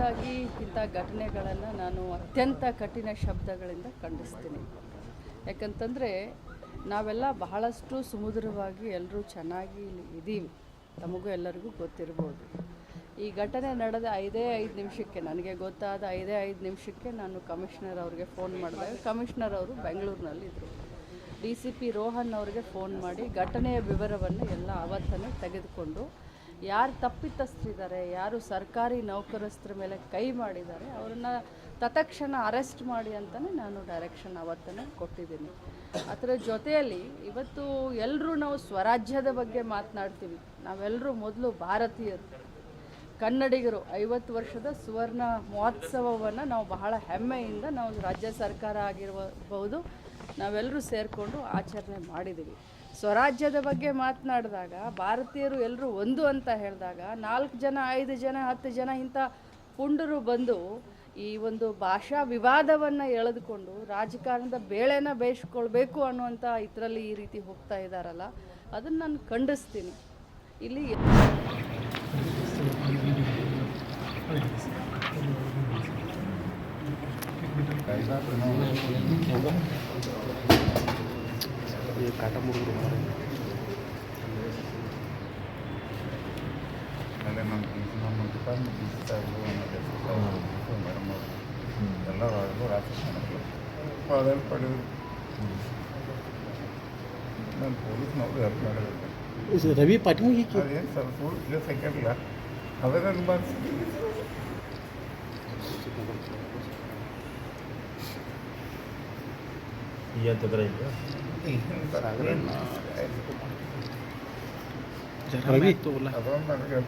ಮೊದಲನೇದಾಗಿ ಇಂಥ ಘಟನೆಗಳನ್ನು ನಾನು ಅತ್ಯಂತ ಕಠಿಣ ಶಬ್ದಗಳಿಂದ ಖಂಡಿಸ್ತೀನಿ. ಯಾಕಂತಂದರೆ ನಾವೆಲ್ಲ ಬಹಳಷ್ಟು ಸುಮಧುರವಾಗಿ ಎಲ್ಲರೂ ಚೆನ್ನಾಗಿ ಇಲ್ಲಿ ಇದ್ದೀವಿ, ತಮಗೂ ಎಲ್ಲರಿಗೂ ಗೊತ್ತಿರ್ಬೋದು. ಈ ಘಟನೆ ನಡೆದ 5 ನಿಮಿಷಕ್ಕೆ, ನನಗೆ ಗೊತ್ತಾದ 5 ನಿಮಿಷಕ್ಕೆ ನಾನು ಕಮಿಷನರ್ ಅವ್ರಿಗೆ ಫೋನ್ ಮಾಡಿದಾಗ ಕಮಿಷನರ್ ಅವರು ಬೆಂಗಳೂರಿನಲ್ಲಿದ್ದರು. DCP ರೋಹನ್ ಅವರಿಗೆ ಫೋನ್ ಮಾಡಿ ಘಟನೆಯ ವಿವರವನ್ನು ಎಲ್ಲ ಅವತ್ತೇ ತೆಗೆದುಕೊಂಡು ಯಾರು ತಪ್ಪಿತಸ್ಥರಿದ್ದಾರೆ, ಯಾರು ಸರ್ಕಾರಿ ನೌಕರಸ್ಥರ ಮೇಲೆ ಕೈ ಮಾಡಿದ್ದಾರೆ ಅವರನ್ನು ತತ್ಕ್ಷಣ ಅರೆಸ್ಟ್ ಮಾಡಿ ಅಂತಲೇ ನಾನು ಡೈರೆಕ್ಷನ್ ಅವತ್ತೇ ಕೊಟ್ಟಿದ್ದೀನಿ. ಅದರ ಜೊತೆಯಲ್ಲಿ ಇವತ್ತು ಎಲ್ಲರೂ ನಾವು ಸ್ವರಾಜ್ಯದ ಬಗ್ಗೆ ಮಾತನಾಡ್ತೀವಿ. ನಾವೆಲ್ಲರೂ ಮೊದಲು ಭಾರತೀಯರು, ಕನ್ನಡಿಗರು. 50 ವರ್ಷದ ಸುವರ್ಣ ಮಹೋತ್ಸವವನ್ನು ನಾವು ಬಹಳ ಹೆಮ್ಮೆಯಿಂದ ನಾವು ರಾಜ್ಯ ಸರ್ಕಾರ ಆಗಿರಬಹುದು ನಾವೆಲ್ಲರೂ ಸೇರಿಕೊಂಡು ಆಚರಣೆ ಮಾಡಿದ್ದೀವಿ. ಸ್ವರಾಜ್ಯದ ಬಗ್ಗೆ ಮಾತನಾಡಿದಾಗ ಭಾರತೀಯರು ಎಲ್ಲರೂ ಒಂದು ಅಂತ ಹೇಳಿದಾಗ 4 ಜನ 5 ಜನ 10 ಜನ ಇಂಥ ಪುಂಡರು ಬಂದು ಈ ಒಂದು ಭಾಷಾ ವಿವಾದವನ್ನು ಎಳೆದುಕೊಂಡು ರಾಜಕಾರಣದ ಬೇಳೆನ ಬೇಯಿಸ್ಕೊಳ್ಬೇಕು ಅನ್ನುವಂಥ ಇದರಲ್ಲಿ ಈ ರೀತಿ ಹೋಗ್ತಾ ಇದ್ದಾರಲ್ಲ, ಅದನ್ನು ನಾನು ಖಂಡಿಸ್ತೀನಿ. ಇಲ್ಲಿ ಕಾಟ ಮುಗಿದ್ರು ನಮ್ಮ ಡಿಪಾರ್ಟ್ಮೆಂಟ್ ಮೇಡಮ್ ಅವರು ಎಲ್ಲರೂ ರಾಜಕಾರಣಗಳು ಅದನ್ನು ಪಡೆದು ನಾನು ಪೊಲೀಸ್ನವರು ಹೆಲ್ಪ್ ಮಾಡಿದ್ರು. ರವಿ ಪಾಟೀಲ್ ಅದೇನು ಸರ್ ಸುಳ್ಳು ಕೇಸ್ ಹಾಕಿರಲಿಲ್ಲ, ಅದನ್ನು ಬಂದು ರವಿ ಅದೊಂದು ನನಗೆ